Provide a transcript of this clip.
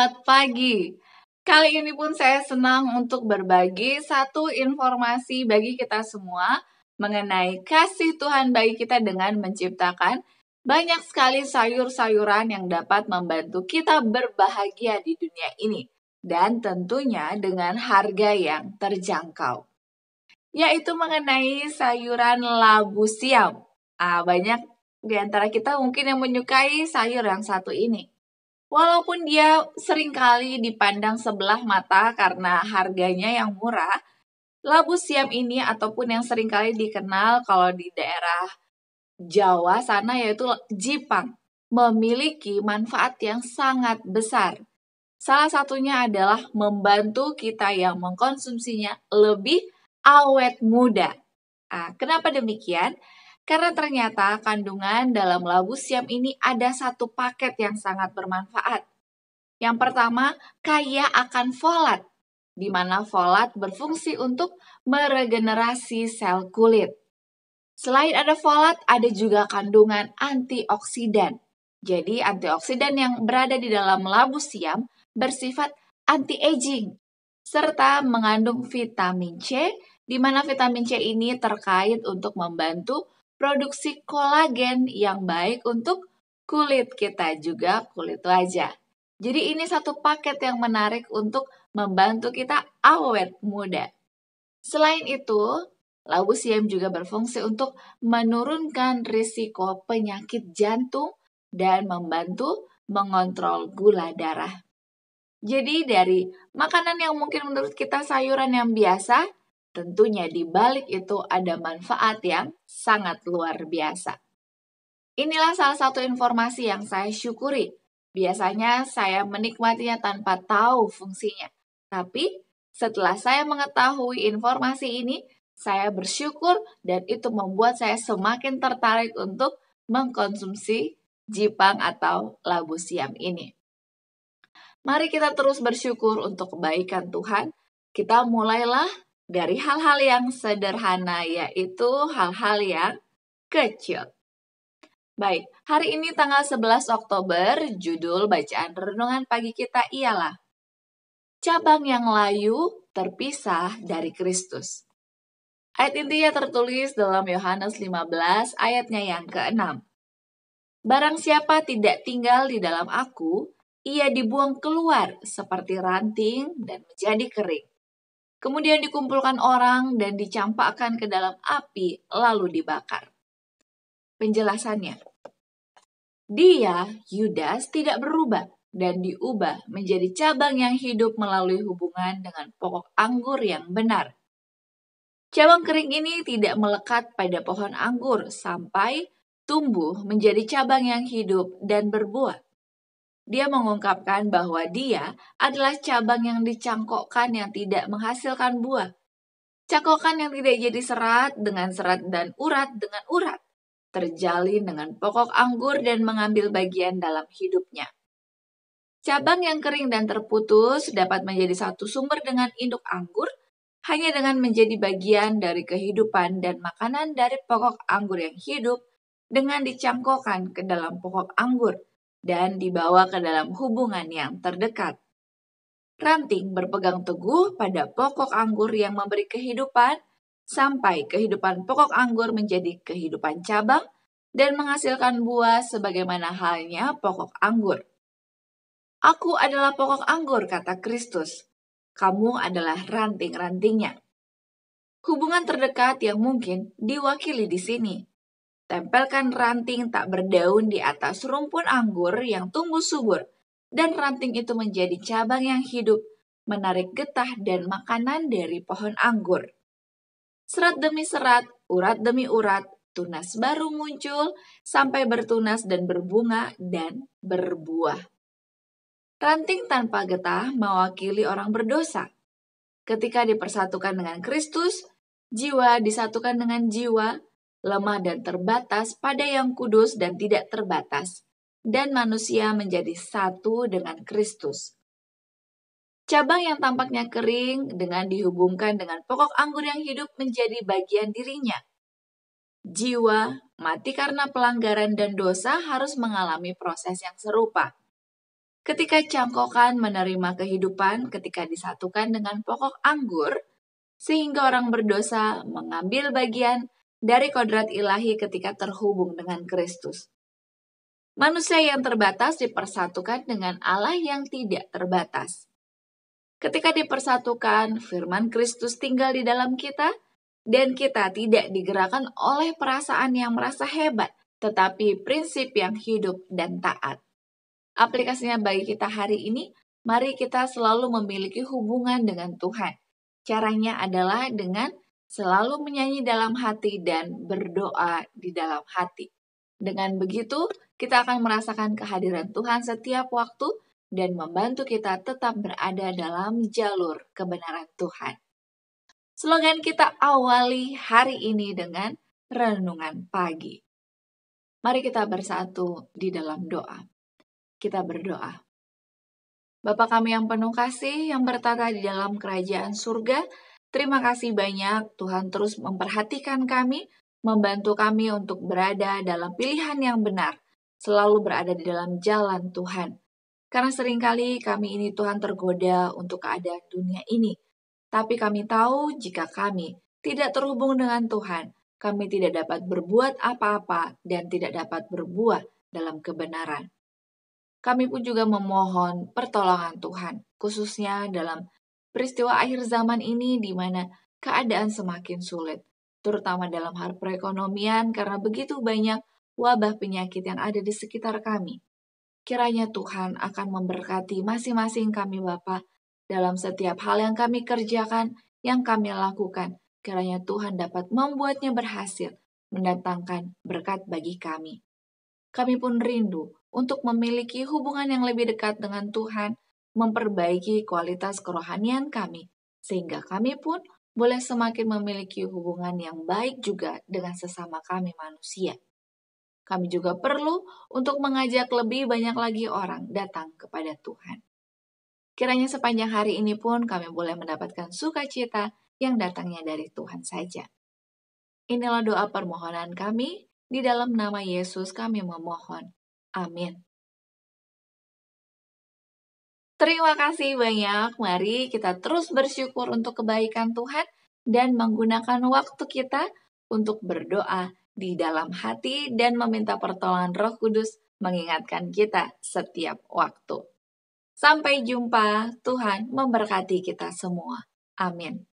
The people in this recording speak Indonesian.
Selamat pagi. Kali ini pun saya senang untuk berbagi satu informasi bagi kita semua mengenai kasih Tuhan bagi kita dengan menciptakan banyak sekali sayur-sayuran yang dapat membantu kita berbahagia di dunia ini. Dan tentunya dengan harga yang terjangkau. Yaitu mengenai sayuran labu siam. Banyak di antara kita mungkin yang menyukai sayur yang satu ini. Walaupun dia seringkali dipandang sebelah mata karena harganya yang murah, labu siam ini ataupun yang seringkali dikenal kalau di daerah Jawa sana yaitu jipang, memiliki manfaat yang sangat besar. Salah satunya adalah membantu kita yang mengkonsumsinya lebih awet muda. Kenapa demikian? Karena ternyata kandungan dalam labu siam ini ada satu paket yang sangat bermanfaat. Yang pertama, kaya akan folat, di mana folat berfungsi untuk meregenerasi sel kulit. Selain ada folat, ada juga kandungan antioksidan. Jadi, antioksidan yang berada di dalam labu siam bersifat anti-aging, serta mengandung vitamin C, di mana vitamin C ini terkait untuk membantu produksi kolagen yang baik untuk kulit kita juga kulit wajah. Jadi ini satu paket yang menarik untuk membantu kita awet muda. Selain itu, labu siam juga berfungsi untuk menurunkan risiko penyakit jantung dan membantu mengontrol gula darah. Jadi dari makanan yang mungkin menurut kita sayuran yang biasa, tentunya di balik itu ada manfaat yang sangat luar biasa. Inilah salah satu informasi yang saya syukuri. Biasanya saya menikmatinya tanpa tahu fungsinya. Tapi setelah saya mengetahui informasi ini, saya bersyukur dan itu membuat saya semakin tertarik untuk mengkonsumsi jipang atau labu siam ini. Mari kita terus bersyukur untuk kebaikan Tuhan. Kita mulailah dari hal-hal yang sederhana, yaitu hal-hal yang kecil. Baik, hari ini tanggal 11 Oktober, judul bacaan renungan pagi kita ialah Cabang yang layu terpisah dari Kristus. Ayat intinya tertulis dalam Yohanes 15 ayatnya yang ke-6. Barang siapa tidak tinggal di dalam aku, ia dibuang keluar seperti ranting dan menjadi kering. Kemudian dikumpulkan orang dan dicampakkan ke dalam api lalu dibakar. Penjelasannya, dia, Yudas, tidak berubah dan diubah menjadi cabang yang hidup melalui hubungan dengan pokok anggur yang benar. Cabang kering ini tidak melekat pada pohon anggur sampai tumbuh menjadi cabang yang hidup dan berbuah. Dia mengungkapkan bahwa dia adalah cabang yang dicangkokkan yang tidak menghasilkan buah. Cangkokan yang tidak jadi serat dengan serat dan urat dengan urat. Terjalin dengan pokok anggur dan mengambil bagian dalam hidupnya. Cabang yang kering dan terputus dapat menjadi satu sumber dengan induk anggur, hanya dengan menjadi bagian dari kehidupan dan makanan dari pokok anggur yang hidup dengan dicangkokkan ke dalam pokok anggur dan dibawa ke dalam hubungan yang terdekat. Ranting berpegang teguh pada pokok anggur yang memberi kehidupan, sampai kehidupan pokok anggur menjadi kehidupan cabang dan menghasilkan buah sebagaimana halnya pokok anggur. Aku adalah pokok anggur, kata Kristus. Kamu adalah ranting-rantingnya. Hubungan terdekat yang mungkin diwakili di sini. Tempelkan ranting tak berdaun di atas rumpun anggur yang tumbuh subur, dan ranting itu menjadi cabang yang hidup, menarik getah dan makanan dari pohon anggur. Serat demi serat, urat demi urat, tunas baru muncul sampai bertunas dan berbunga dan berbuah. Ranting tanpa getah mewakili orang berdosa. Ketika dipersatukan dengan Kristus, jiwa disatukan dengan jiwa, lemah dan terbatas pada yang kudus dan tidak terbatas, dan manusia menjadi satu dengan Kristus. Cabang yang tampaknya kering dengan dihubungkan dengan pokok anggur yang hidup menjadi bagian dirinya. Jiwa mati karena pelanggaran dan dosa harus mengalami proses yang serupa. Ketika cangkokan menerima kehidupan ketika disatukan dengan pokok anggur, sehingga orang berdosa mengambil bagian dari kodrat ilahi ketika terhubung dengan Kristus. Manusia yang terbatas dipersatukan dengan Allah yang tidak terbatas. Ketika dipersatukan, firman Kristus tinggal di dalam kita, dan kita tidak digerakkan oleh perasaan yang merasa hebat, tetapi prinsip yang hidup dan taat. Aplikasinya bagi kita hari ini, mari kita selalu memiliki hubungan dengan Tuhan. Caranya adalah dengan selalu menyanyi dalam hati dan berdoa di dalam hati. Dengan begitu, kita akan merasakan kehadiran Tuhan setiap waktu dan membantu kita tetap berada dalam jalur kebenaran Tuhan. Slogan kita awali hari ini dengan renungan pagi. Mari kita bersatu di dalam doa. Kita berdoa. Bapa kami yang penuh kasih, yang bertata di dalam kerajaan surga, terima kasih banyak Tuhan terus memperhatikan kami, membantu kami untuk berada dalam pilihan yang benar, selalu berada di dalam jalan Tuhan. Karena seringkali kami ini Tuhan tergoda untuk keadaan dunia ini. Tapi kami tahu jika kami tidak terhubung dengan Tuhan, kami tidak dapat berbuat apa-apa dan tidak dapat berbuat dalam kebenaran. Kami pun juga memohon pertolongan Tuhan, khususnya dalam peristiwa akhir zaman ini di mana keadaan semakin sulit, terutama dalam hal perekonomian karena begitu banyak wabah penyakit yang ada di sekitar kami. Kiranya Tuhan akan memberkati masing-masing kami Bapa dalam setiap hal yang kami kerjakan, yang kami lakukan. Kiranya Tuhan dapat membuatnya berhasil, mendatangkan berkat bagi kami. Kami pun rindu untuk memiliki hubungan yang lebih dekat dengan Tuhan, memperbaiki kualitas kerohanian kami, sehingga kami pun boleh semakin memiliki hubungan yang baik juga dengan sesama kami manusia. Kami juga perlu untuk mengajak lebih banyak lagi orang datang kepada Tuhan. Kiranya sepanjang hari ini pun kami boleh mendapatkan sukacita yang datangnya dari Tuhan saja. Inilah doa permohonan kami. Di dalam nama Yesus kami memohon. Amin. Terima kasih banyak. Mari kita terus bersyukur untuk kebaikan Tuhan dan menggunakan waktu kita untuk berdoa di dalam hati dan meminta pertolongan Roh Kudus mengingatkan kita setiap waktu. Sampai jumpa. Tuhan memberkati kita semua. Amin.